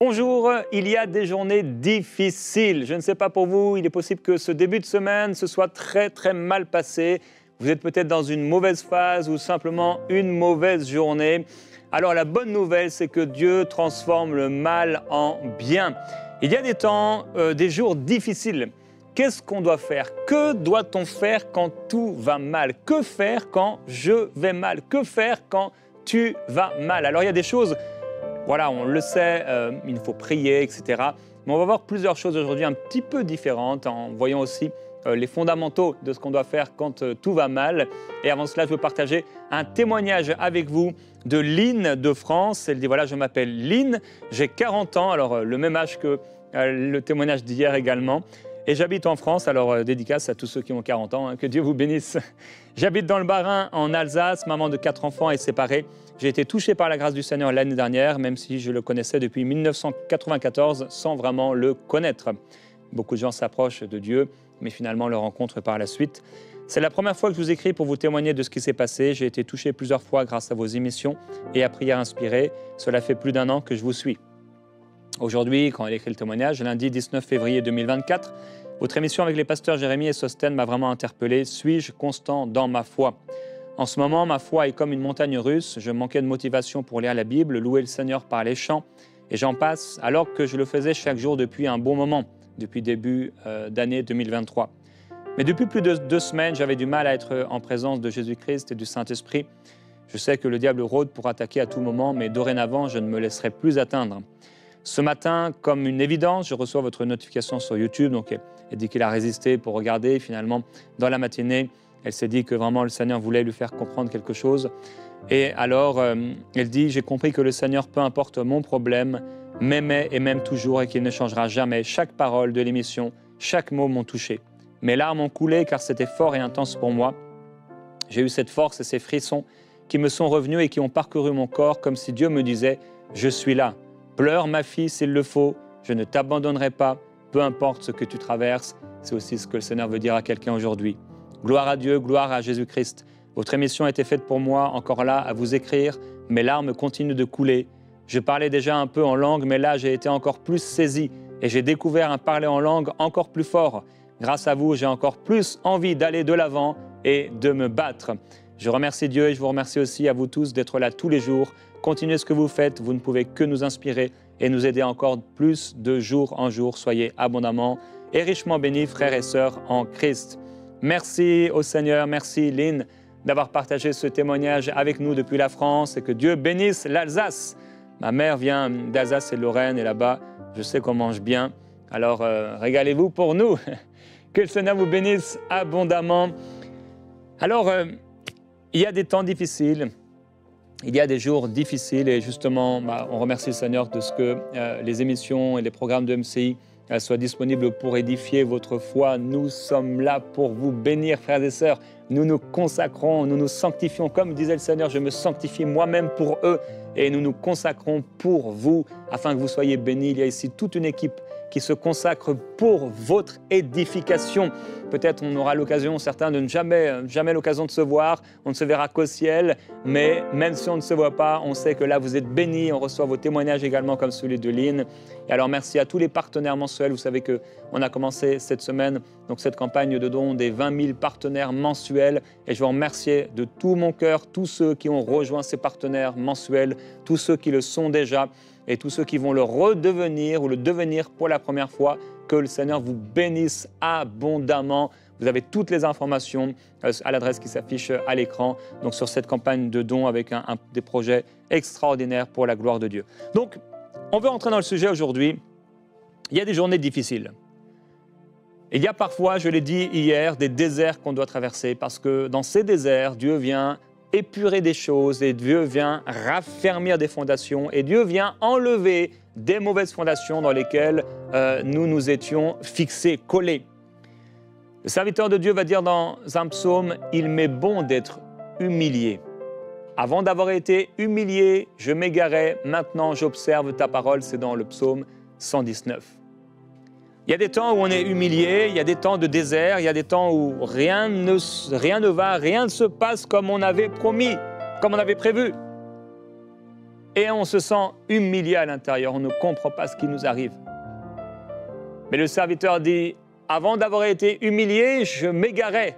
Bonjour, il y a des journées difficiles. Je ne sais pas pour vous, il est possible que ce début de semaine se soit très mal passé. Vous êtes peut-être dans une mauvaise phase ou simplement une mauvaise journée. Alors la bonne nouvelle, c'est que Dieu transforme le mal en bien. Il y a des temps, des jours difficiles. Qu'est-ce qu'on doit faire? Que doit-on faire quand tout va mal? Que faire quand je vais mal? Que faire quand tu vas mal? Alors il y a des choses, voilà, on le sait, il faut prier, etc. Mais on va voir plusieurs choses aujourd'hui un petit peu différentes en voyant aussi les fondamentaux de ce qu'on doit faire quand tout va mal. Et avant cela, je veux partager un témoignage avec vous de Lynn de France. Elle dit, voilà, je m'appelle Lynn, j'ai 40 ans, alors le même âge que le témoignage d'hier également. Et j'habite en France, alors dédicace à tous ceux qui ont 40 ans, hein, que Dieu vous bénisse. J'habite dans le Bas-Rhin, en Alsace, maman de 4 enfants et séparée. J'ai été touché par la grâce du Seigneur l'année dernière, même si je le connaissais depuis 1994 sans vraiment le connaître. Beaucoup de gens s'approchent de Dieu, mais finalement le rencontrent par la suite. C'est la première fois que je vous écris pour vous témoigner de ce qui s'est passé. J'ai été touché plusieurs fois grâce à vos émissions et à Prières inspirées. Cela fait plus d'1 an que je vous suis. Aujourd'hui, quand elle écrit le témoignage, lundi 19 février 2024, votre émission avec les pasteurs Jérémie et Sosten m'a vraiment interpellé. Suis-je constant dans ma foi? En ce moment, ma foi est comme une montagne russe. Je manquais de motivation pour lire la Bible, louer le Seigneur par les chants, et j'en passe, alors que je le faisais chaque jour depuis un bon moment, depuis début d'année 2023. Mais depuis plus de 2 semaines, j'avais du mal à être en présence de Jésus-Christ et du Saint-Esprit. Je sais que le diable rôde pour attaquer à tout moment, mais dorénavant, je ne me laisserai plus atteindre. Ce matin, comme une évidence, je reçois votre notification sur YouTube. Donc, elle dit qu'il a résisté pour regarder. Finalement, dans la matinée, elle s'est dit que vraiment le Seigneur voulait lui faire comprendre quelque chose. Et alors, elle dit, j'ai compris que le Seigneur, peu importe mon problème, m'aimait et m'aime toujours et qu'il ne changera jamais. Chaque parole de l'émission, chaque mot m'ont touché. Mes larmes ont coulé car c'était fort et intense pour moi. J'ai eu cette force et ces frissons qui me sont revenus et qui ont parcouru mon corps comme si Dieu me disait, je suis là. Pleure ma fille s'il le faut, je ne t'abandonnerai pas, peu importe ce que tu traverses. C'est aussi ce que le Seigneur veut dire à quelqu'un aujourd'hui. Gloire à Dieu, gloire à Jésus-Christ. Votre émission a été faite pour moi, encore là, à vous écrire. Mes larmes continuent de couler. Je parlais déjà un peu en langue, mais là, j'ai été encore plus saisi et j'ai découvert un parler en langue encore plus fort. Grâce à vous, j'ai encore plus envie d'aller de l'avant et de me battre. Je remercie Dieu et je vous remercie aussi à vous tous d'être là tous les jours. Continuez ce que vous faites, vous ne pouvez que nous inspirer et nous aider encore plus de jour en jour. Soyez abondamment et richement bénis, frères et sœurs en Christ. Merci au Seigneur, merci Lynn d'avoir partagé ce témoignage avec nous depuis la France et que Dieu bénisse l'Alsace. Ma mère vient d'Alsace et de Lorraine et là-bas, je sais qu'on mange bien. Alors régalez-vous pour nous. Que le Seigneur vous bénisse abondamment. Alors, il y a des temps difficiles. Il y a des jours difficiles et justement, on remercie le Seigneur de ce que les émissions et les programmes de MCI soient disponibles pour édifier votre foi. Nous sommes là pour vous bénir, frères et sœurs. Nous nous consacrons, nous nous sanctifions. Comme disait le Seigneur, je me sanctifie moi-même pour eux et nous nous consacrons pour vous afin que vous soyez bénis. Il y a ici toute une équipe qui se consacre pour votre édification. Peut-être on aura l'occasion, certains, de ne jamais l'occasion de se voir. On ne se verra qu'au ciel, mais même si on ne se voit pas, on sait que là, vous êtes bénis. On reçoit vos témoignages également comme celui de Lynn. Et alors, merci à tous les partenaires mensuels. Vous savez qu'on a commencé cette semaine donc cette campagne de dons des 20 000 partenaires mensuels. Et je veux remercier de tout mon cœur tous ceux qui ont rejoint ces partenaires mensuels, tous ceux qui le sont déjà, et tous ceux qui vont le redevenir ou le devenir pour la première fois. Que le Seigneur vous bénisse abondamment. Vous avez toutes les informations à l'adresse qui s'affiche à l'écran, donc sur cette campagne de dons avec des projets extraordinaires pour la gloire de Dieu. Donc, on veut entrer dans le sujet aujourd'hui. Il y a des journées difficiles. Il y a parfois, je l'ai dit hier, des déserts qu'on doit traverser parce que dans ces déserts, Dieu vient épurer des choses et Dieu vient raffermir des fondations et Dieu vient enlever des mauvaises fondations dans lesquelles nous nous étions fixés, collés. Le serviteur de Dieu va dire dans un psaume, « Il m'est bon d'être humilié. Avant d'avoir été humilié, je m'égarais, maintenant j'observe ta parole », c'est dans le psaume 119. Il y a des temps où on est humilié, il y a des temps de désert, il y a des temps où rien ne va, rien ne se passe comme on avait promis, comme on avait prévu. et on se sent humilié à l'intérieur, on ne comprend pas ce qui nous arrive. Mais le serviteur dit, avant d'avoir été humilié, je m'égarais.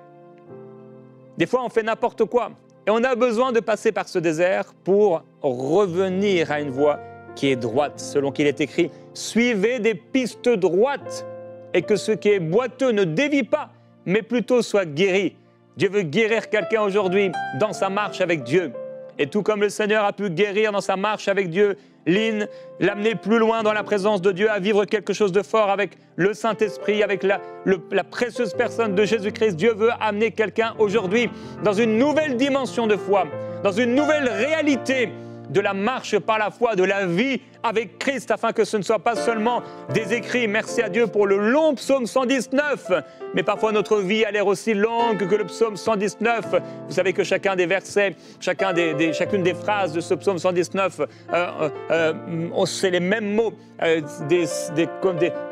Des fois, on fait n'importe quoi. Et on a besoin de passer par ce désert pour revenir à une voie qui est droite, selon qu'il est écrit. Suivez des pistes droites et que ce qui est boiteux ne dévie pas, mais plutôt soit guéri. Dieu veut guérir quelqu'un aujourd'hui dans sa marche avec Dieu. Et tout comme le Seigneur a pu guérir dans sa marche avec Dieu, Lynn, l'amener plus loin dans la présence de Dieu, à vivre quelque chose de fort avec le Saint-Esprit, avec la précieuse personne de Jésus-Christ. Dieu veut amener quelqu'un aujourd'hui dans une nouvelle dimension de foi, dans une nouvelle réalité de la marche par la foi, de la vie avec Christ, afin que ce ne soit pas seulement des écrits. Merci à Dieu pour le long psaume 119, mais parfois notre vie a l'air aussi longue que le psaume 119. Vous savez que chacun des versets, chacune des phrases de ce psaume 119, c'est les mêmes mots,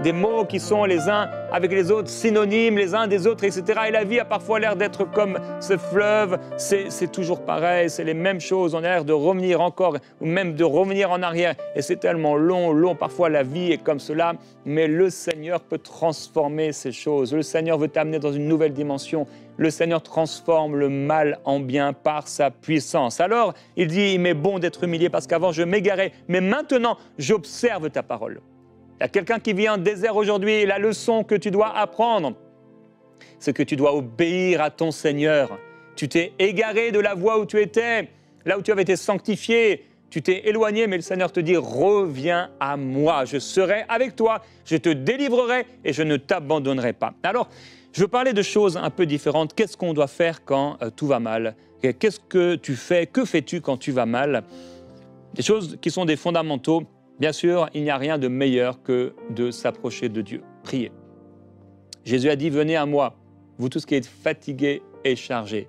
des mots qui sont les uns avec les autres synonymes, les uns des autres, etc. Et la vie a parfois l'air d'être comme ce fleuve, c'est toujours pareil, c'est les mêmes choses, on a l'air de revenir encore, ou même de revenir en arrière, et c'est tellement long, parfois la vie est comme cela, mais le Seigneur peut transformer ces choses, le Seigneur veut t'amener dans une nouvelle dimension, le Seigneur transforme le mal en bien par sa puissance. Alors, il dit, il m'est bon d'être humilié parce qu'avant je m'égarais, mais maintenant j'observe ta parole. Il y a quelqu'un qui vit en désert aujourd'hui, la leçon que tu dois apprendre, c'est que tu dois obéir à ton Seigneur. Tu t'es égaré de la voie où tu étais, là où tu avais été sanctifié, tu t'es éloigné, mais le Seigneur te dit, reviens à moi, je serai avec toi, je te délivrerai et je ne t'abandonnerai pas. Alors, je veux parler de choses un peu différentes. Qu'est-ce qu'on doit faire quand tout va mal? Qu'est-ce que tu fais? Que fais-tu quand tu vas mal? Des choses qui sont des fondamentaux. Bien sûr, il n'y a rien de meilleur que de s'approcher de Dieu. Prier. Jésus a dit, venez à moi, vous tous qui êtes fatigués et chargés,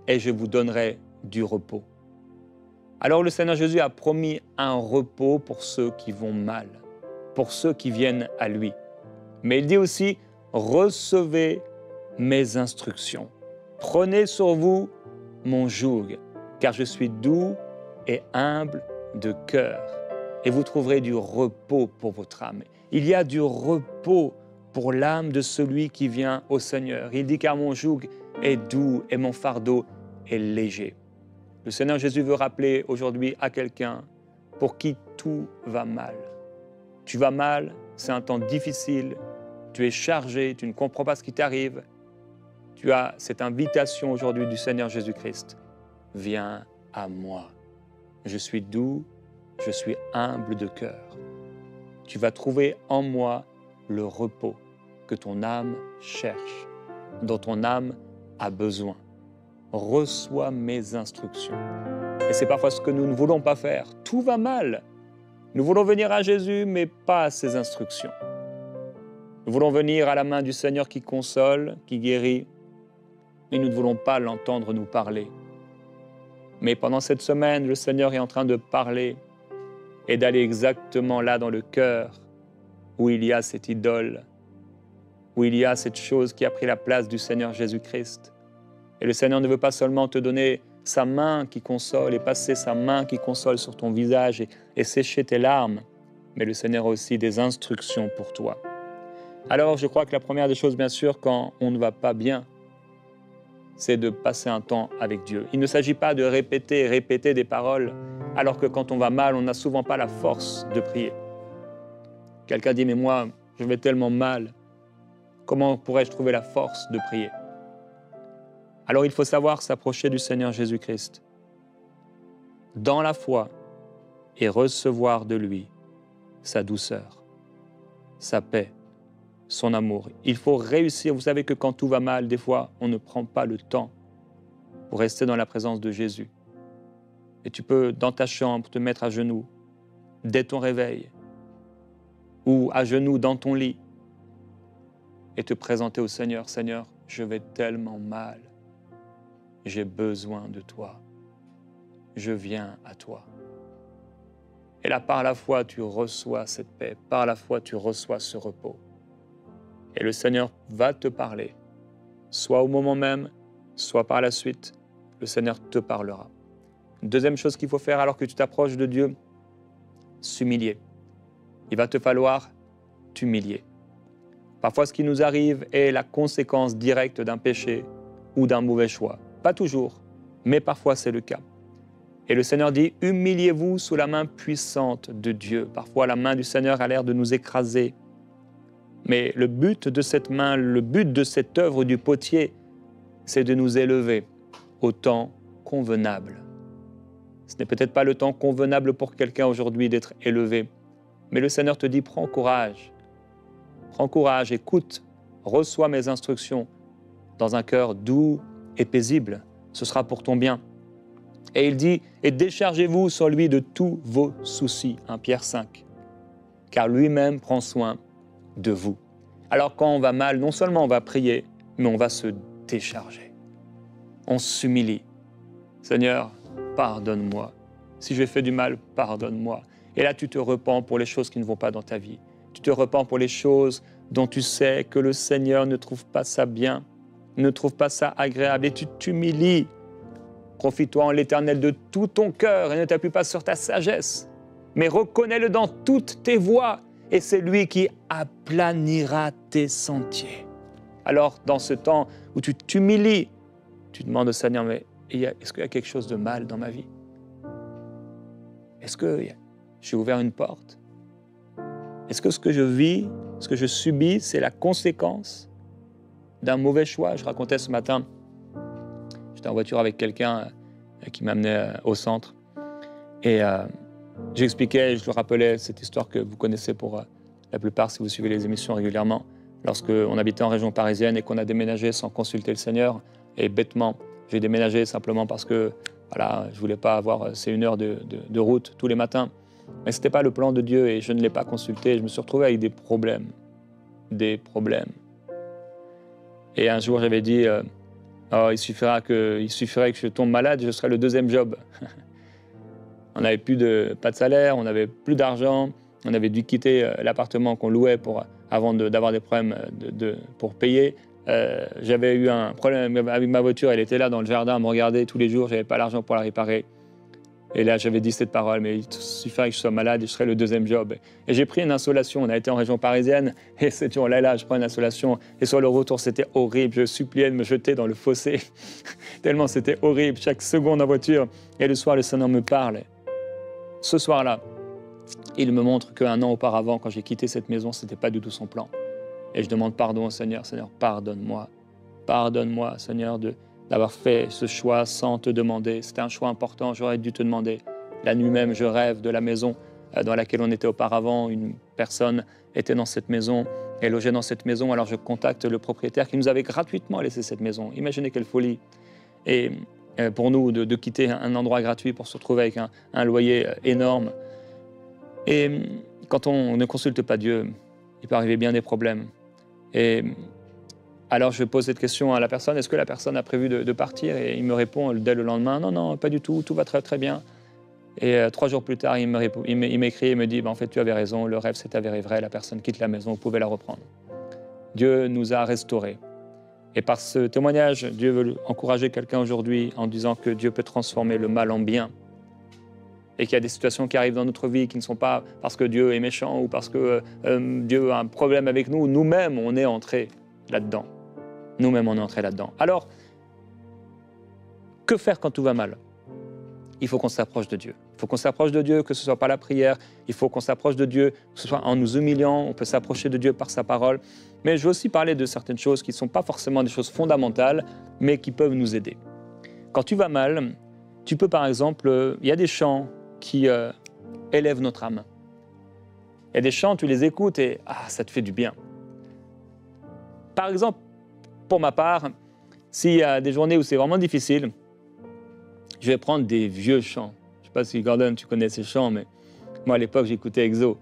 et je vous donnerai du repos. Alors le Seigneur Jésus a promis un repos pour ceux qui vont mal, pour ceux qui viennent à lui. Mais il dit aussi, recevez mes instructions. Prenez sur vous mon joug, car je suis doux et humble de cœur, et vous trouverez du repos pour votre âme. Il y a du repos pour l'âme de celui qui vient au Seigneur. Il dit, car mon joug est doux et mon fardeau est léger. Le Seigneur Jésus veut rappeler aujourd'hui à quelqu'un pour qui tout va mal. Tu vas mal, c'est un temps difficile, tu es chargé, tu ne comprends pas ce qui t'arrive. Tu as cette invitation aujourd'hui du Seigneur Jésus-Christ. Viens à moi. Je suis doux, je suis humble de cœur. Tu vas trouver en moi le repos que ton âme cherche, dont ton âme a besoin. Reçois mes instructions. Et c'est parfois ce que nous ne voulons pas faire. Tout va mal. Nous voulons venir à Jésus, mais pas à ses instructions. Nous voulons venir à la main du Seigneur qui console, qui guérit, mais nous ne voulons pas l'entendre nous parler. Mais pendant cette semaine, le Seigneur est en train de parler et d'aller exactement là dans le cœur où il y a cette idole, où il y a cette chose qui a pris la place du Seigneur Jésus-Christ. Et le Seigneur ne veut pas seulement te donner sa main qui console et passer sa main qui console sur ton visage et sécher tes larmes, mais le Seigneur a aussi des instructions pour toi. Alors, je crois que la première des choses, bien sûr, quand on ne va pas bien, c'est de passer un temps avec Dieu. Il ne s'agit pas de répéter des paroles, alors que quand on va mal, on n'a souvent pas la force de prier. Quelqu'un dit, mais moi, je vais tellement mal, comment pourrais-je trouver la force de prier? Alors il faut savoir s'approcher du Seigneur Jésus-Christ dans la foi et recevoir de lui sa douceur, sa paix, son amour. Il faut réussir. Vous savez que quand tout va mal, des fois, on ne prend pas le temps pour rester dans la présence de Jésus. Et tu peux, dans ta chambre, te mettre à genoux dès ton réveil ou à genoux dans ton lit et te présenter au Seigneur. Seigneur, je vais tellement mal. J'ai besoin de toi. Je viens à toi. Et là, par la foi, tu reçois cette paix. Par la foi, tu reçois ce repos. Et le Seigneur va te parler, soit au moment même, soit par la suite, le Seigneur te parlera. Deuxième chose qu'il faut faire alors que tu t'approches de Dieu, s'humilier. Il va te falloir t'humilier. Parfois, ce qui nous arrive est la conséquence directe d'un péché ou d'un mauvais choix. Pas toujours, mais parfois c'est le cas. Et le Seigneur dit, humiliez-vous sous la main puissante de Dieu. Parfois, la main du Seigneur a l'air de nous écraser. Mais le but de cette main, le but de cette œuvre du potier, c'est de nous élever au temps convenable. Ce n'est peut-être pas le temps convenable pour quelqu'un aujourd'hui d'être élevé, mais le Seigneur te dit, prends courage, écoute, reçois mes instructions dans un cœur doux et paisible, ce sera pour ton bien. Et il dit, et déchargez-vous sur lui de tous vos soucis, 1 Pierre 5, car lui-même prend soin de vous. Alors quand on va mal, non seulement on va prier, mais on va se décharger. On s'humilie. Seigneur, pardonne-moi. Si j'ai fait du mal, pardonne-moi. Et là, tu te repens pour les choses qui ne vont pas dans ta vie. Tu te repens pour les choses dont tu sais que le Seigneur ne trouve pas ça bien, ne trouve pas ça agréable. Et tu t'humilies. Profite-toi en l'Éternel de tout ton cœur et ne t'appuie pas sur ta sagesse. Mais reconnais-le dans toutes tes voies. Et c'est lui qui aplanira tes sentiers. Alors, dans ce temps où tu t'humilies, tu demandes au Seigneur, mais est-ce qu'il y a quelque chose de mal dans ma vie? Est-ce que j'ai ouvert une porte? Est-ce que ce que je vis, ce que je subis, c'est la conséquence d'un mauvais choix? Je racontais ce matin, j'étais en voiture avec quelqu'un qui m'amenait au centre. Et j'expliquais, je le rappelais, cette histoire que vous connaissez pour la plupart si vous suivez les émissions régulièrement. Lorsqu'on habitait en région parisienne et qu'on a déménagé sans consulter le Seigneur, et bêtement, j'ai déménagé simplement parce que voilà, je ne voulais pas avoir ces 1 heure de route tous les matins. Mais ce n'était pas le plan de Dieu et je ne l'ai pas consulté. Je me suis retrouvé avec des problèmes. Et un jour, j'avais dit, il suffirait que je tombe malade, je serai le 2e job. On n'avait pas de salaire, on n'avait plus d'argent, on avait dû quitter l'appartement qu'on louait avant d'avoir des problèmes pour payer. J'avais eu un problème avec ma voiture, elle était là dans le jardin à me regarder tous les jours, je n'avais pas l'argent pour la réparer. Et là, j'avais dit cette parole, mais il suffirait que je sois malade et je serais le 2e job. Et j'ai pris une insolation, on a été en région parisienne, et ce jour-là, je prends une insolation, et sur le retour, c'était horrible, je suppliais de me jeter dans le fossé, tellement c'était horrible, chaque seconde en voiture. Et le soir, le Seigneur me parle. Ce soir-là, il me montre qu'1 an auparavant, quand j'ai quitté cette maison, ce n'était pas du tout son plan. Et je demande pardon au Seigneur. Seigneur, pardonne-moi. Pardonne-moi, Seigneur, d'avoir fait ce choix sans te demander. C'était un choix important, j'aurais dû te demander. La nuit même, je rêve de la maison dans laquelle on était auparavant. Une personne était dans cette maison et logeait dans cette maison. Alors je contacte le propriétaire qui nous avait gratuitement laissé cette maison. Imaginez quelle folie. Et pour nous, de quitter un endroit gratuit pour se retrouver avec un loyer énorme. Et quand on ne consulte pas Dieu, il peut arriver bien des problèmes. Et alors je pose cette question à la personne, est-ce que la personne a prévu de partir? Et il me répond dès le lendemain, non, pas du tout va très très bien. Et 3 jours plus tard, il m'écrit et me dit, en fait tu avais raison, le rêve s'est avéré vrai, la personne quitte la maison, vous pouvez la reprendre. Dieu nous a restaurés. Et par ce témoignage, Dieu veut encourager quelqu'un aujourd'hui en disant que Dieu peut transformer le mal en bien. Et qu'il y a des situations qui arrivent dans notre vie qui ne sont pas parce que Dieu est méchant ou parce que Dieu a un problème avec nous. Nous-mêmes, on est entrés là-dedans. Nous-mêmes, on est entrés là-dedans. Alors, que faire quand tout va mal? Il faut qu'on s'approche de Dieu. Il faut qu'on s'approche de Dieu, que ce soit par la prière. Il faut qu'on s'approche de Dieu, que ce soit en nous humiliant. On peut s'approcher de Dieu par sa parole. Mais je veux aussi parler de certaines choses qui ne sont pas forcément des choses fondamentales, mais qui peuvent nous aider. Quand tu vas mal, tu peux par exemple, il y a des chants qui élèvent notre âme. Il y a des chants, tu les écoutes et ça te fait du bien. Par exemple, pour ma part, s'il y a des journées où c'est vraiment difficile, je vais prendre des vieux chants. Je ne sais pas si Gordon, tu connais ces chants, mais moi à l'époque, j'écoutais EXO.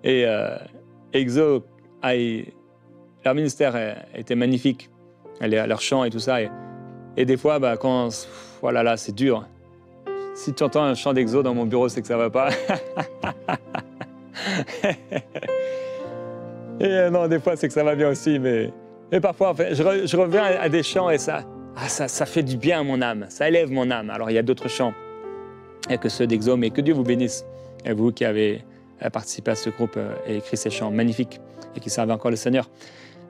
Et EXO, leur ministère était magnifique, leurs chants et tout ça. Et des fois, quand voilà, là, c'est dur. Si tu entends un chant d'EXO dans mon bureau, c'est que ça ne va pas. Et non, des fois, c'est que ça va bien aussi. Mais parfois, en fait, je reviens à des chants et ça fait du bien à mon âme. Ça élève mon âme. Alors, il y a d'autres chants que ceux d'EXO, mais que Dieu vous bénisse. et vous qui avez participé à ce groupe et écrit ces chants magnifiques et qui servent encore le Seigneur.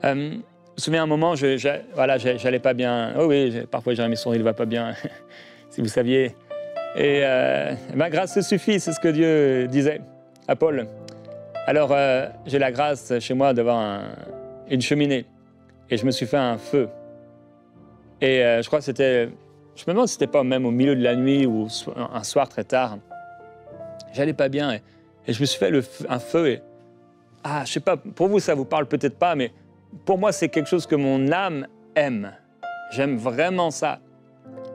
Je me souviens un moment, j'allais pas bien. Oh oui, parfois Jérémy Souris ne va pas bien, si vous saviez. Et ma grâce suffit, c'est ce que Dieu disait à Paul. Alors, j'ai la grâce chez moi d'avoir une cheminée. Et je me suis fait un feu. Et je crois que c'était... Je me demande si c'était pas même au milieu de la nuit ou un soir très tard. J'allais pas bien et je me suis fait un feu. Et, je sais pas, pour vous, ça vous parle peut-être pas, mais pour moi, c'est quelque chose que mon âme aime. J'aime vraiment ça.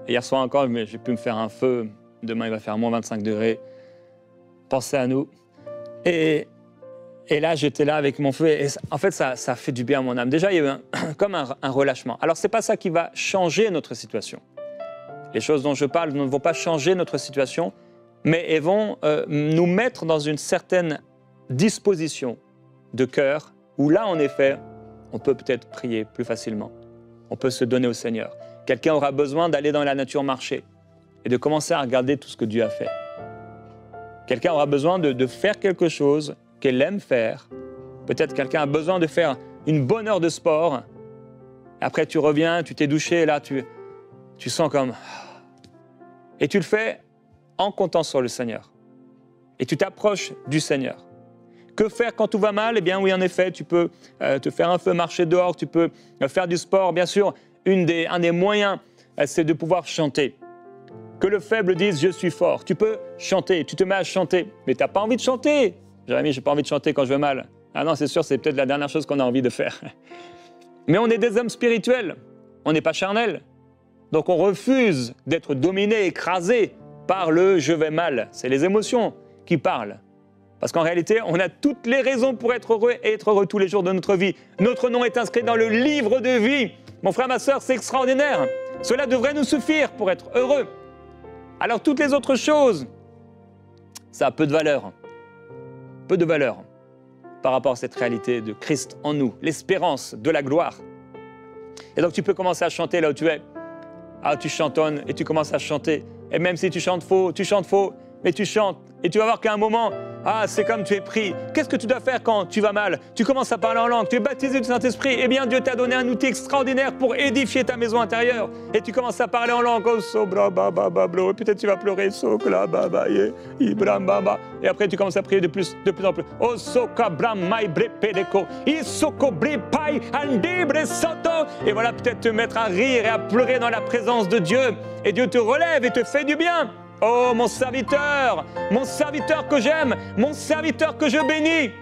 Et hier soir encore, j'ai pu me faire un feu. Demain, il va faire moins 25 degrés. Pensez à nous. Et là, j'étais là avec mon feu. Et en fait, ça fait du bien à mon âme. Déjà, il y a eu comme un relâchement. Alors, ce n'est pas ça qui va changer notre situation. Les choses dont je parle ne vont pas changer notre situation, mais elles vont nous mettre dans une certaine disposition de cœur où là, en effet, on peut peut-être prier plus facilement. On peut se donner au Seigneur. Quelqu'un aura besoin d'aller dans la nature marcher et de commencer à regarder tout ce que Dieu a fait. Quelqu'un aura besoin de faire quelque chose qu'elle aime faire. Peut-être quelqu'un a besoin de faire une bonne heure de sport. Après, tu reviens, tu t'es douché, et là, tu sens comme... Et tu le fais en comptant sur le Seigneur. Et tu t'approches du Seigneur. Que faire quand tout va mal? Eh bien, oui, en effet, tu peux te faire un feu, marcher dehors, tu peux faire du sport. Bien sûr, un des moyens, c'est de pouvoir chanter. Que le faible dise « je suis fort ». Tu peux chanter, tu te mets à chanter, mais tu n'as pas envie de chanter. Jérémy, je n'ai pas envie de chanter quand je vais mal. Ah non, c'est sûr, c'est peut-être la dernière chose qu'on a envie de faire. Mais on est des hommes spirituels, on n'est pas charnels. Donc on refuse d'être dominé, écrasé par le « je vais mal ». C'est les émotions qui parlent. Parce qu'en réalité, on a toutes les raisons pour être heureux et être heureux tous les jours de notre vie. Notre nom est inscrit dans le livre de vie. Mon frère, ma sœur, c'est extraordinaire. Cela devrait nous suffire pour être heureux. Alors toutes les autres choses, ça a peu de valeur. Peu de valeur par rapport à cette réalité de Christ en nous, l'espérance de la gloire. Et donc tu peux commencer à chanter là où tu es. Tu chantonnes et tu commences à chanter. Et même si tu chantes faux, mais tu chantes. Et tu vas voir qu'à un moment, c'est comme tu es pris. Qu'est-ce que tu dois faire quand tu vas mal? Tu commences à parler en langue, tu es baptisé du Saint-Esprit. Eh bien, Dieu t'a donné un outil extraordinaire pour édifier ta maison intérieure. Et tu commences à parler en langue. Et peut-être tu vas pleurer. Et après, tu commences à prier de plus en plus. Et voilà, peut-être te mettre à rire et à pleurer dans la présence de Dieu. Et Dieu te relève et te fait du bien. Oh, mon serviteur que j'aime, mon serviteur que je bénis.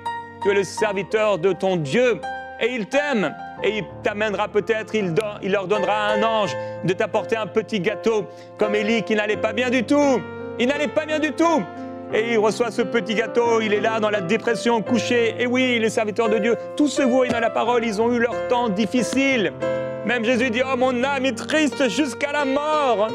Tu es le serviteur de ton Dieu et il t'aime. Et il t'amènera peut-être, il leur donnera à un ange de t'apporter un petit gâteau, comme Élie qui n'allait pas bien du tout. Il n'allait pas bien du tout. Et il reçoit ce petit gâteau, il est là dans la dépression, couché. Et oui, les serviteurs de Dieu, tous ceux qui dans la parole, ils ont eu leur temps difficile. Même Jésus dit, oh mon âme est triste jusqu'à la mort.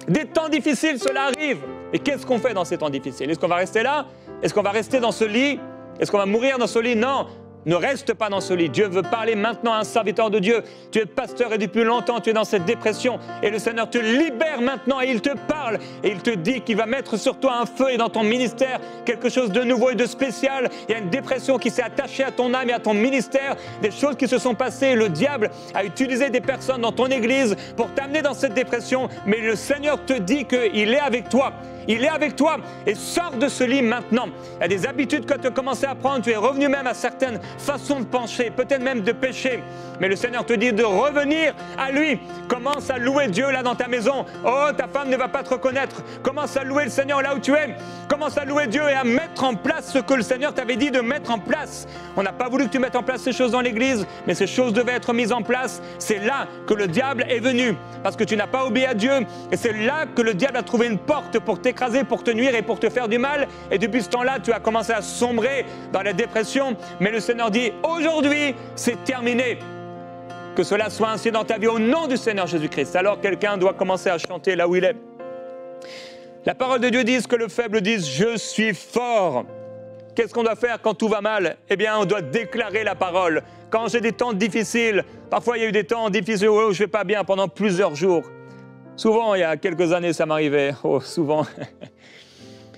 Des temps difficiles, cela arrive. Et qu'est-ce qu'on fait dans ces temps difficiles? Est-ce qu'on va rester là? Est-ce qu'on va rester dans ce lit? Est-ce qu'on va mourir dans ce lit? Non, ne reste pas dans ce lit. Dieu veut parler maintenant à un serviteur de Dieu. Tu es pasteur et depuis longtemps tu es dans cette dépression. Et le Seigneur te libère maintenant et il te parle. Et il te dit qu'il va mettre sur toi un feu et dans ton ministère quelque chose de nouveau et de spécial. Il y a une dépression qui s'est attachée à ton âme et à ton ministère. Des choses qui se sont passées. Le diable a utilisé des personnes dans ton église pour t'amener dans cette dépression. Mais le Seigneur te dit qu'il est avec toi. Il est avec toi et sors de ce lit maintenant. Il y a des habitudes que tu as commencé à prendre. Tu es revenu même à certaines façons de penser, peut-être même de pécher. Mais le Seigneur te dit de revenir à lui. Commence à louer Dieu là dans ta maison. Oh, ta femme ne va pas te reconnaître. Commence à louer le Seigneur là où tu es. Commence à louer Dieu et à mettre en place ce que le Seigneur t'avait dit de mettre en place. On n'a pas voulu que tu mettes en place ces choses dans l'église, mais ces choses devaient être mises en place. C'est là que le diable est venu, parce que tu n'as pas obéi à Dieu. Et c'est là que le diable a trouvé une porte pour t'écraser, pour te nuire et pour te faire du mal. Et depuis ce temps-là, tu as commencé à sombrer dans la dépression. Mais le Seigneur dit, aujourd'hui, c'est terminé. Que cela soit ainsi dans ta vie au nom du Seigneur Jésus-Christ. Alors quelqu'un doit commencer à chanter là où il est. La parole de Dieu dit que le faible dise « Je suis fort ». Qu'est-ce qu'on doit faire quand tout va mal? Eh bien, on doit déclarer la parole. Quand j'ai des temps difficiles, parfois il y a eu des temps difficiles où je ne vais pas bien pendant plusieurs jours. Souvent, il y a quelques années, ça m'arrivait. Oh, souvent.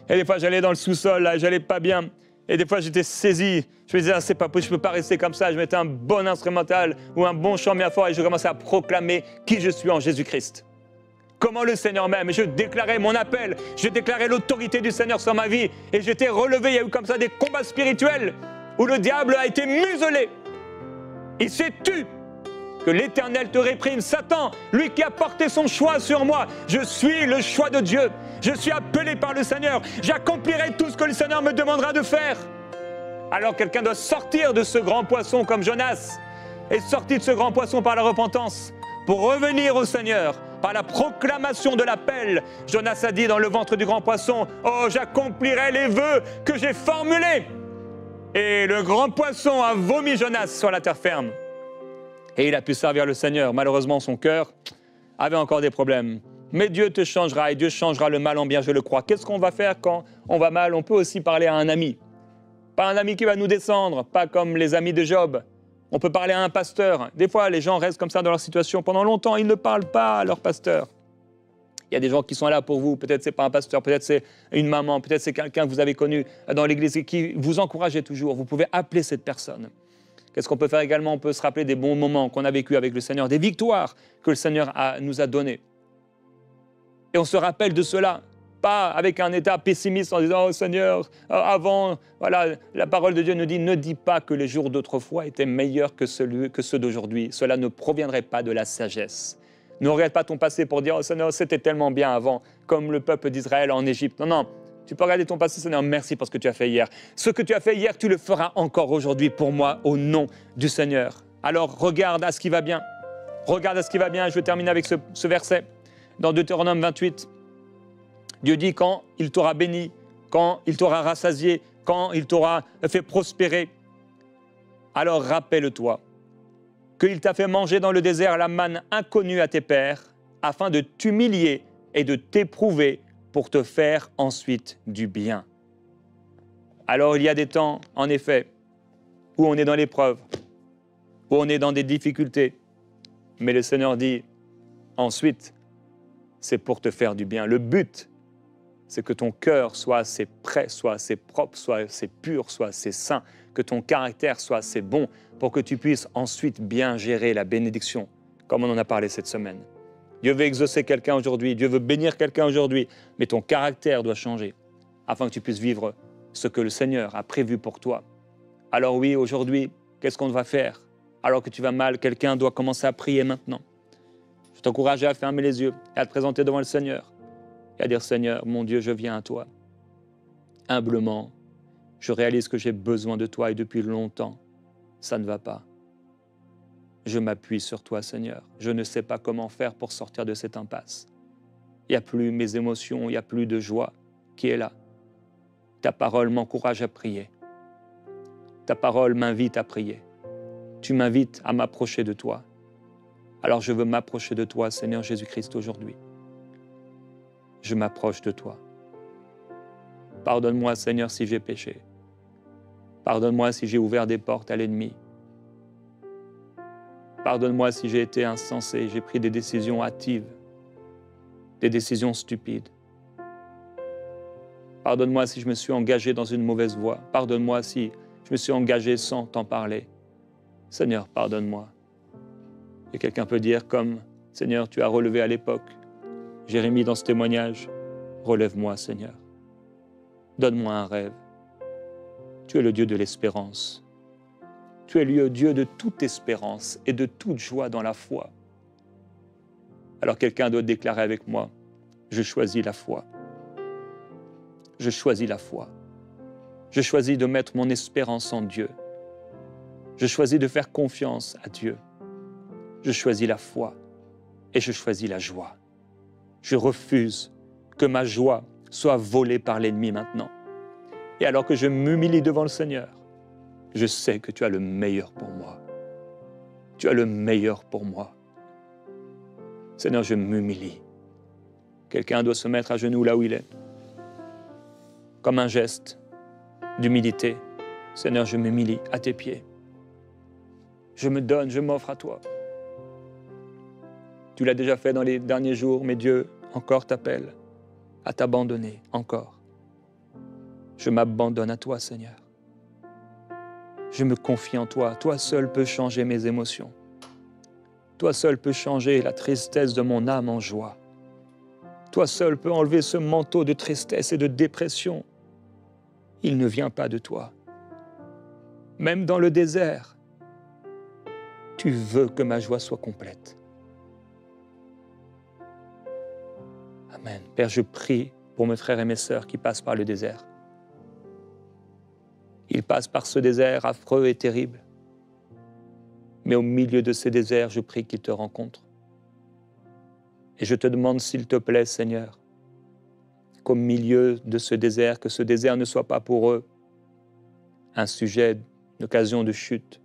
Et des fois, j'allais dans le sous-sol, là, j'allais pas bien. Et des fois, j'étais saisi. Je me disais, ah, c'est pas possible, je peux pas rester comme ça. Je mettais un bon instrumental ou un bon chant bien fort et je commençais à proclamer qui je suis en Jésus-Christ. Comment le Seigneur m'aime. Je déclarais mon appel. Je déclarais l'autorité du Seigneur sur ma vie. Et j'étais relevé. Il y a eu comme ça des combats spirituels où le diable a été muselé. Il s'est tu. Que l'Éternel te réprime. Satan, lui qui a porté son choix sur moi. Je suis le choix de Dieu. Je suis appelé par le Seigneur. J'accomplirai tout ce que le Seigneur me demandera de faire. Alors quelqu'un doit sortir de ce grand poisson comme Jonas et sortir de ce grand poisson par la repentance pour revenir au Seigneur par la proclamation de l'appel. Jonas a dit dans le ventre du grand poisson, « Oh, j'accomplirai les vœux que j'ai formulés !» Et le grand poisson a vomi Jonas sur la terre ferme. Et il a pu servir le Seigneur. Malheureusement, son cœur avait encore des problèmes. Mais Dieu te changera et Dieu changera le mal en bien, je le crois. Qu'est-ce qu'on va faire quand on va mal? On peut aussi parler à un ami. Pas un ami qui va nous descendre, pas comme les amis de Job. On peut parler à un pasteur. Des fois, les gens restent comme ça dans leur situation. Pendant longtemps, ils ne parlent pas à leur pasteur. Il y a des gens qui sont là pour vous. Peut-être ce n'est pas un pasteur, peut-être c'est une maman, peut-être c'est quelqu'un que vous avez connu dans l'église et qui vous encourageait toujours. Vous pouvez appeler cette personne. Qu'est-ce qu'on peut faire également? On peut se rappeler des bons moments qu'on a vécus avec le Seigneur, des victoires que le Seigneur nous a données. Et on se rappelle de cela. Pas avec un état pessimiste en disant « Oh Seigneur, avant, voilà, la parole de Dieu nous dit « Ne dis pas que les jours d'autrefois étaient meilleurs que ceux d'aujourd'hui. Cela ne proviendrait pas de la sagesse. Ne regarde pas ton passé pour dire « Oh Seigneur, c'était tellement bien avant, comme le peuple d'Israël en Égypte. » Non, non, tu peux regarder ton passé, Seigneur, merci pour ce que tu as fait hier. Ce que tu as fait hier, tu le feras encore aujourd'hui pour moi, au nom du Seigneur. Alors regarde à ce qui va bien. Regarde à ce qui va bien. Je vais terminer avec ce verset. Dans Deutéronome 28, Dieu dit quand il t'aura béni, quand il t'aura rassasié, quand il t'aura fait prospérer, alors rappelle-toi qu'il t'a fait manger dans le désert la manne inconnue à tes pères, afin de t'humilier et de t'éprouver pour te faire ensuite du bien. Alors il y a des temps, en effet, où on est dans l'épreuve, où on est dans des difficultés, mais le Seigneur dit, ensuite, c'est pour te faire du bien. Le but, c'est que ton cœur soit assez prêt, soit assez propre, soit assez pur, soit assez sain, que ton caractère soit assez bon pour que tu puisses ensuite bien gérer la bénédiction, comme on en a parlé cette semaine. Dieu veut exaucer quelqu'un aujourd'hui, Dieu veut bénir quelqu'un aujourd'hui, mais ton caractère doit changer afin que tu puisses vivre ce que le Seigneur a prévu pour toi. Alors oui, aujourd'hui, qu'est-ce qu'on va faire? Alors que tu vas mal, quelqu'un doit commencer à prier maintenant. Je t'encourage à fermer les yeux et à te présenter devant le Seigneur et à dire « Seigneur, mon Dieu, je viens à toi. Humblement, je réalise que j'ai besoin de toi et depuis longtemps, ça ne va pas. Je m'appuie sur toi, Seigneur. Je ne sais pas comment faire pour sortir de cette impasse. Il n'y a plus mes émotions, il n'y a plus de joie qui est là. Ta parole m'encourage à prier. Ta parole m'invite à prier. Tu m'invites à m'approcher de toi. Alors je veux m'approcher de toi, Seigneur Jésus-Christ, aujourd'hui. Je m'approche de toi. Pardonne-moi, Seigneur, si j'ai péché. Pardonne-moi si j'ai ouvert des portes à l'ennemi. Pardonne-moi si j'ai été insensé, j'ai pris des décisions hâtives, des décisions stupides. Pardonne-moi si je me suis engagé dans une mauvaise voie. Pardonne-moi si je me suis engagé sans t'en parler. Seigneur, pardonne-moi. Et quelqu'un peut dire comme, Seigneur, tu as relevé à l'époque. Jérémie dans ce témoignage, relève-moi, Seigneur. Donne-moi un rêve. Tu es le Dieu de l'espérance. Tu es le Dieu de toute espérance et de toute joie dans la foi. Alors quelqu'un doit déclarer avec moi, je choisis la foi. Je choisis la foi. Je choisis de mettre mon espérance en Dieu. Je choisis de faire confiance à Dieu. Je choisis la foi et je choisis la joie. Je refuse que ma joie soit volée par l'ennemi maintenant. Et alors que je m'humilie devant le Seigneur, je sais que tu as le meilleur pour moi. Tu as le meilleur pour moi. Seigneur, je m'humilie. Quelqu'un doit se mettre à genoux là où il est. Comme un geste d'humilité. Seigneur, je m'humilie à tes pieds. Je me donne, je m'offre à toi. Tu l'as déjà fait dans les derniers jours, mais Dieu encore t'appelle à t'abandonner, encore. Je m'abandonne à toi, Seigneur. Je me confie en toi. Toi seul peux changer mes émotions. Toi seul peux changer la tristesse de mon âme en joie. Toi seul peux enlever ce manteau de tristesse et de dépression. Il ne vient pas de toi. Même dans le désert, tu veux que ma joie soit complète. Amen. Père, je prie pour mes frères et mes sœurs qui passent par le désert. Ils passent par ce désert affreux et terrible. Mais au milieu de ces déserts, je prie qu'ils te rencontrent. Et je te demande, s'il te plaît, Seigneur, qu'au milieu de ce désert, que ce désert ne soit pas pour eux un sujet, une occasion de chute,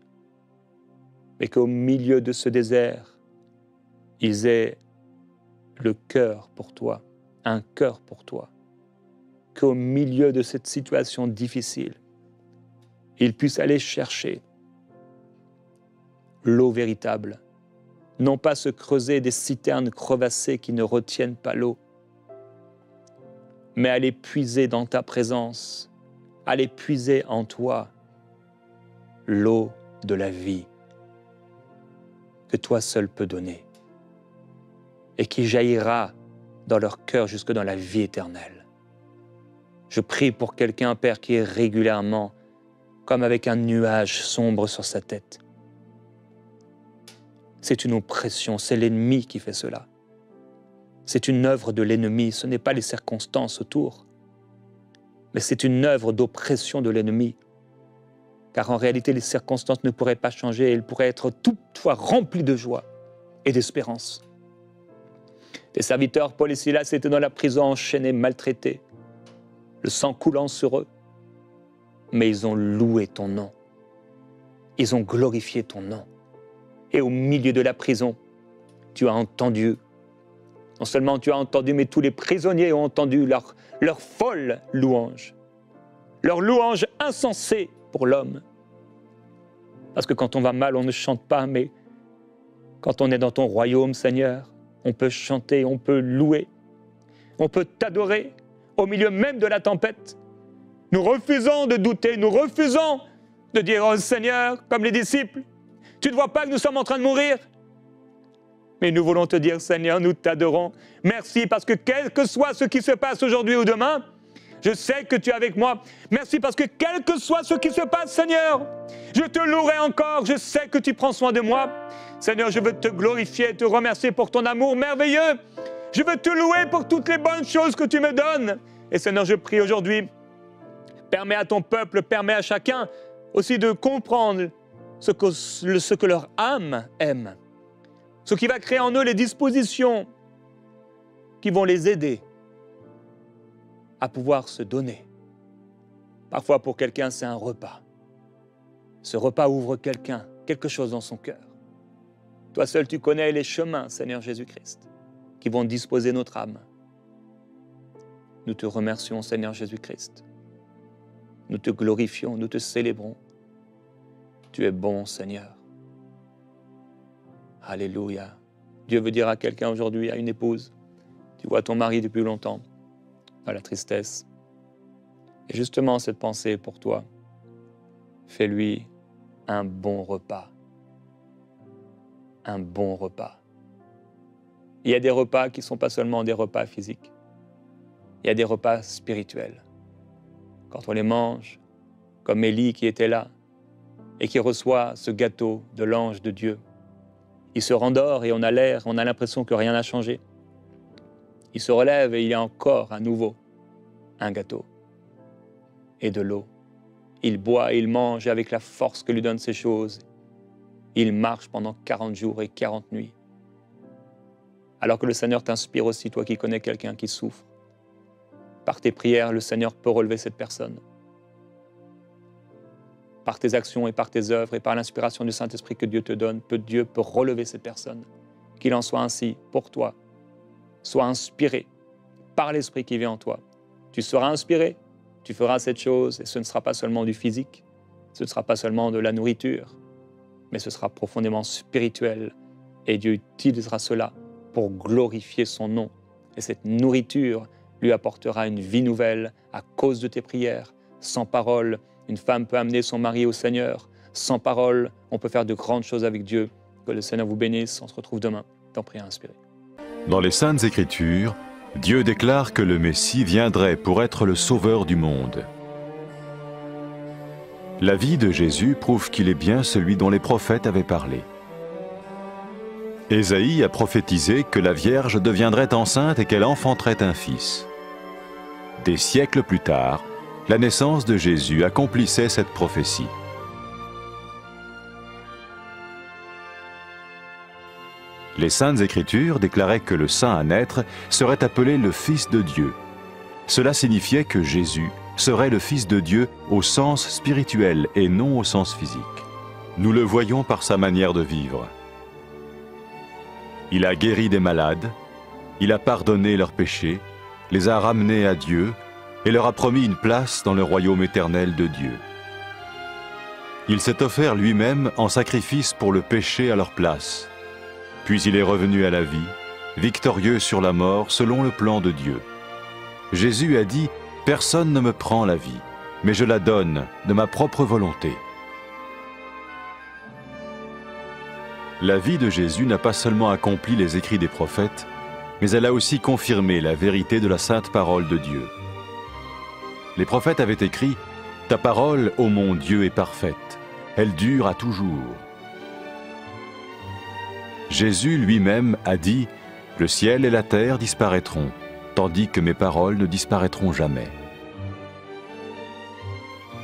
mais qu'au milieu de ce désert, ils aient le cœur pour toi, un cœur pour toi, qu'au milieu de cette situation difficile, ils puissent aller chercher l'eau véritable, non pas se creuser des citernes crevassées qui ne retiennent pas l'eau, mais aller puiser dans ta présence, aller puiser en toi l'eau de la vie que toi seul peux donner et qui jaillira dans leur cœur jusque dans la vie éternelle. Je prie pour quelqu'un, Père, qui est régulièrement comme avec un nuage sombre sur sa tête. C'est une oppression, c'est l'ennemi qui fait cela. C'est une œuvre de l'ennemi, ce n'est pas les circonstances autour, mais c'est une œuvre d'oppression de l'ennemi. Car en réalité, les circonstances ne pourraient pas changer, elles pourraient être toutefois remplies de joie et d'espérance. Tes serviteurs, Paul et Silas, étaient dans la prison enchaînés, maltraités, le sang coulant sur eux, mais ils ont loué ton nom. Ils ont glorifié ton nom. Et au milieu de la prison, tu as entendu, non seulement tu as entendu, mais tous les prisonniers ont entendu leur folle louange, leur louange insensée pour l'homme. Parce que quand on va mal, on ne chante pas, mais quand on est dans ton royaume, Seigneur, on peut chanter, on peut louer, on peut t'adorer au milieu même de la tempête. Nous refusons de douter, nous refusons de dire « Oh Seigneur », comme les disciples, « Tu ne vois pas que nous sommes en train de mourir ?» Mais nous voulons te dire « Seigneur, nous t'adorons. Merci parce que quel que soit ce qui se passe aujourd'hui ou demain, je sais que tu es avec moi. Merci parce que quel que soit ce qui se passe, Seigneur, je te louerai encore. Je sais que tu prends soin de moi. Seigneur, je veux te glorifier et te remercier pour ton amour merveilleux. Je veux te louer pour toutes les bonnes choses que tu me donnes. Et Seigneur, je prie aujourd'hui, permets à ton peuple, permets à chacun aussi de comprendre ce que leur âme aime. Ce qui va créer en eux les dispositions qui vont les aider à pouvoir se donner. Parfois, pour quelqu'un, c'est un repas. Ce repas ouvre quelque chose dans son cœur. Toi seul, tu connais les chemins, Seigneur Jésus-Christ, qui vont disposer notre âme. Nous te remercions, Seigneur Jésus-Christ. Nous te glorifions, nous te célébrons. Tu es bon, Seigneur. Alléluia. Dieu veut dire à quelqu'un aujourd'hui, à une épouse, tu vois ton mari depuis longtemps, dans la tristesse. Et justement, cette pensée est pour toi. Fais-lui un bon repas. Un bon repas. Il y a des repas qui ne sont pas seulement des repas physiques. Il y a des repas spirituels. Quand on les mange, comme Élie qui était là, et qui reçoit ce gâteau de l'ange de Dieu, il se rendort et on a l'impression que rien n'a changé. Il se relève et il y a encore à nouveau un gâteau et de l'eau. Il boit et il mange avec la force que lui donnent ces choses. Il marche pendant 40 jours et 40 nuits. Alors que le Seigneur t'inspire aussi, toi qui connais quelqu'un qui souffre. Par tes prières, le Seigneur peut relever cette personne. Par tes actions et par tes œuvres et par l'inspiration du Saint-Esprit que Dieu te donne, Dieu peut relever cette personne. Qu'il en soit ainsi pour toi. Sois inspiré par l'Esprit qui vient en toi. Tu seras inspiré, tu feras cette chose et ce ne sera pas seulement du physique, ce ne sera pas seulement de la nourriture, mais ce sera profondément spirituel et Dieu utilisera cela pour glorifier son nom. Et cette nourriture lui apportera une vie nouvelle à cause de tes prières, Sans parole, une femme peut amener son mari au Seigneur. Sans parole, on peut faire de grandes choses avec Dieu. Que le Seigneur vous bénisse. On se retrouve demain dans Prière inspirée. Dans les Saintes Écritures, Dieu déclare que le Messie viendrait pour être le sauveur du monde. La vie de Jésus prouve qu'il est bien celui dont les prophètes avaient parlé. Ésaïe a prophétisé que la Vierge deviendrait enceinte et qu'elle enfanterait un fils. Des siècles plus tard, la naissance de Jésus accomplissait cette prophétie. Les Saintes Écritures déclaraient que le saint à naître serait appelé le Fils de Dieu. Cela signifiait que Jésus serait le Fils de Dieu au sens spirituel et non au sens physique. Nous le voyons par sa manière de vivre. Il a guéri des malades, il a pardonné leurs péchés, les a ramenés à Dieu et leur a promis une place dans le royaume éternel de Dieu. Il s'est offert lui-même en sacrifice pour le péché à leur place. Puis il est revenu à la vie, victorieux sur la mort selon le plan de Dieu. Jésus a dit « Personne ne me prend la vie, mais je la donne de ma propre volonté. » La vie de Jésus n'a pas seulement accompli les écrits des prophètes, mais elle a aussi confirmé la vérité de la sainte parole de Dieu. Les prophètes avaient écrit « Ta parole, ô mon Dieu, est parfaite, elle dure à toujours. » Jésus lui-même a dit « Le ciel et la terre disparaîtront, tandis que mes paroles ne disparaîtront jamais. »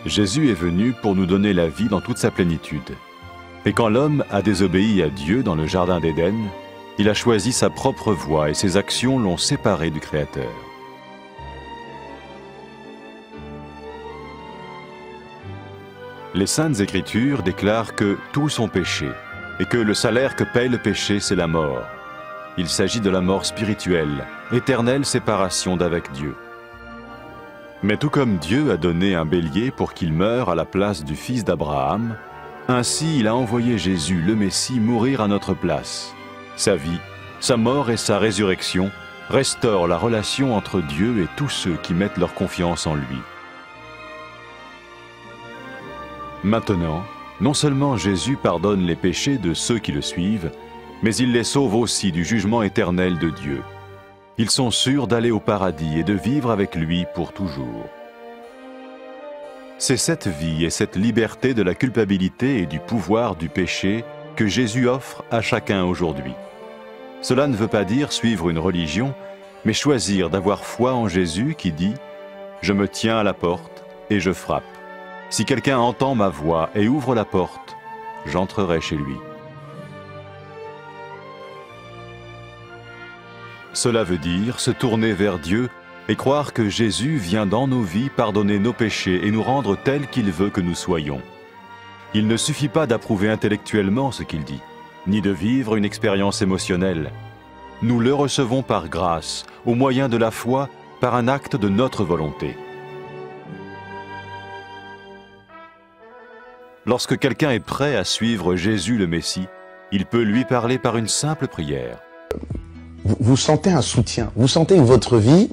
Jésus est venu pour nous donner la vie dans toute sa plénitude. Et quand l'homme a désobéi à Dieu dans le jardin d'Éden, il a choisi sa propre voie et ses actions l'ont séparé du Créateur. Les Saintes Écritures déclarent que tous sont péchés et que le salaire que paye le péché, c'est la mort. Il s'agit de la mort spirituelle, éternelle séparation d'avec Dieu. Mais tout comme Dieu a donné un bélier pour qu'il meure à la place du fils d'Abraham, ainsi il a envoyé Jésus, le Messie, mourir à notre place. Sa vie, sa mort et sa résurrection restaurent la relation entre Dieu et tous ceux qui mettent leur confiance en lui. Maintenant, non seulement Jésus pardonne les péchés de ceux qui le suivent, mais il les sauve aussi du jugement éternel de Dieu. Ils sont sûrs d'aller au paradis et de vivre avec lui pour toujours. C'est cette vie et cette liberté de la culpabilité et du pouvoir du péché que Jésus offre à chacun aujourd'hui. Cela ne veut pas dire suivre une religion, mais choisir d'avoir foi en Jésus qui dit « Je me tiens à la porte et je frappe. Si quelqu'un entend ma voix et ouvre la porte, j'entrerai chez lui. » Cela veut dire se tourner vers Dieu et croire que Jésus vient dans nos vies pardonner nos péchés et nous rendre tels qu'il veut que nous soyons. Il ne suffit pas d'approuver intellectuellement ce qu'il dit, ni de vivre une expérience émotionnelle. Nous le recevons par grâce, au moyen de la foi, par un acte de notre volonté. Lorsque quelqu'un est prêt à suivre Jésus le Messie, il peut lui parler par une simple prière. Vous sentez un soutien, vous sentez que votre vie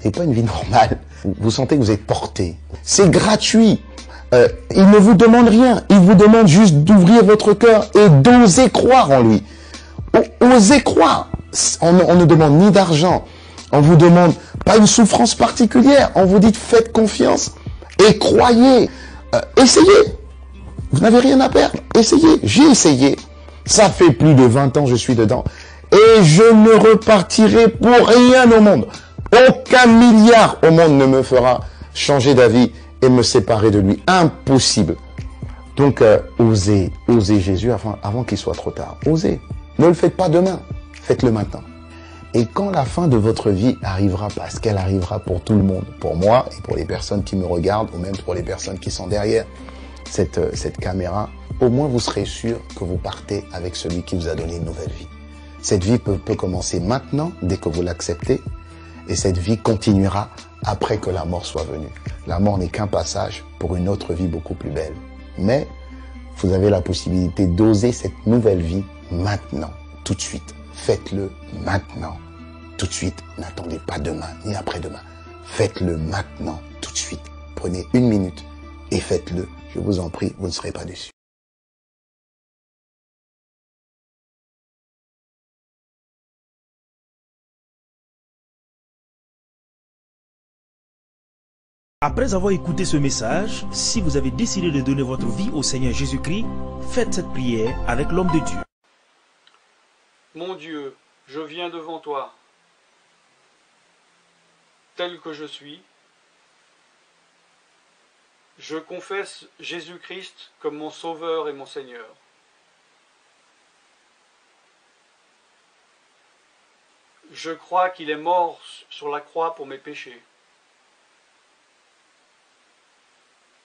n'est pas une vie normale. Vous sentez que vous êtes porté. C'est gratuit. Il ne vous demande rien. Il vous demande juste d'ouvrir votre cœur et d'oser croire en lui. Osez croire. On ne demande ni d'argent. On vous demande pas une souffrance particulière. On vous dit faites confiance et croyez. Essayez. Vous n'avez rien à perdre. Essayez. J'ai essayé. Ça fait plus de 20 ans que je suis dedans. Et je ne repartirai pour rien au monde. Aucun milliard au monde ne me fera changer d'avis et me séparer de lui. Impossible. Donc, osez Jésus avant qu'il soit trop tard. Osez. Ne le faites pas demain. Faites-le maintenant. Et quand la fin de votre vie arrivera, parce qu'elle arrivera pour tout le monde, pour moi et pour les personnes qui me regardent, ou même pour les personnes qui sont derrière cette caméra, au moins vous serez sûr que vous partez avec celui qui vous a donné une nouvelle vie. Cette vie peut commencer maintenant, dès que vous l'acceptez, et cette vie continuera après que la mort soit venue. La mort n'est qu'un passage pour une autre vie beaucoup plus belle. Mais vous avez la possibilité d'oser cette nouvelle vie maintenant, tout de suite. Faites-le maintenant, tout de suite. N'attendez pas demain, ni après-demain. Faites-le maintenant, tout tout de suite. Prenez 1 minute et faites-le. Je vous en prie, vous ne serez pas déçus. Après avoir écouté ce message, si vous avez décidé de donner votre vie au Seigneur Jésus-Christ, faites cette prière avec l'homme de Dieu. Mon Dieu, je viens devant toi, tel que je suis. Je confesse Jésus-Christ comme mon Sauveur et mon Seigneur. Je crois qu'il est mort sur la croix pour mes péchés,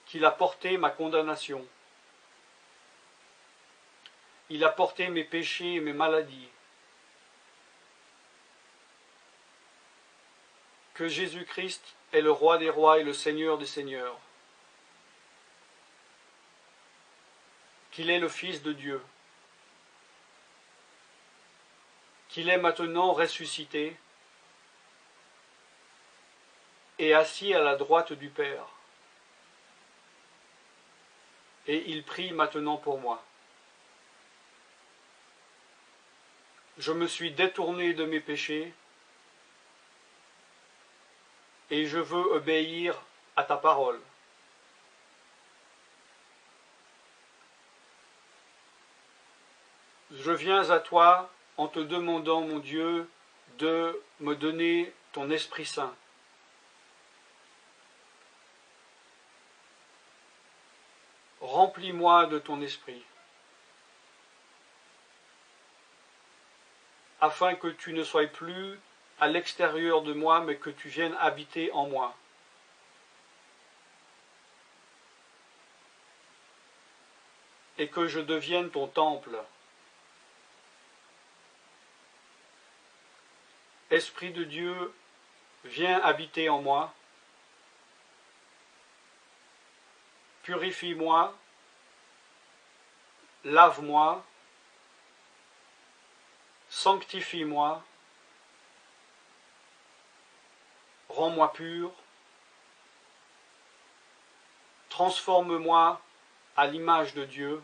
qu'il a porté ma condamnation. Il a porté mes péchés et mes maladies. Que Jésus-Christ est le Roi des rois et le Seigneur des seigneurs. Qu'il est le Fils de Dieu. Qu'il est maintenant ressuscité et assis à la droite du Père. Et il prie maintenant pour moi. Je me suis détourné de mes péchés et je veux obéir à ta parole. Je viens à toi en te demandant, mon Dieu, de me donner ton Esprit Saint. Remplis-moi de ton esprit, afin que tu ne sois plus à l'extérieur de moi, mais que tu viennes habiter en moi. Et que je devienne ton temple. Esprit de Dieu, viens habiter en moi. Purifie-moi, lave-moi, sanctifie-moi, rends-moi pur, transforme-moi à l'image de Dieu.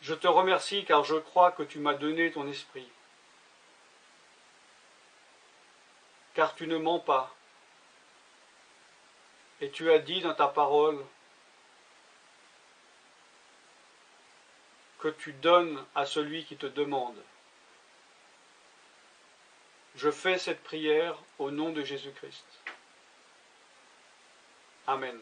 Je te remercie car je crois que tu m'as donné ton esprit, car tu ne mens pas. Et tu as dit dans ta parole que tu donnes à celui qui te demande. Je fais cette prière au nom de Jésus-Christ. Amen.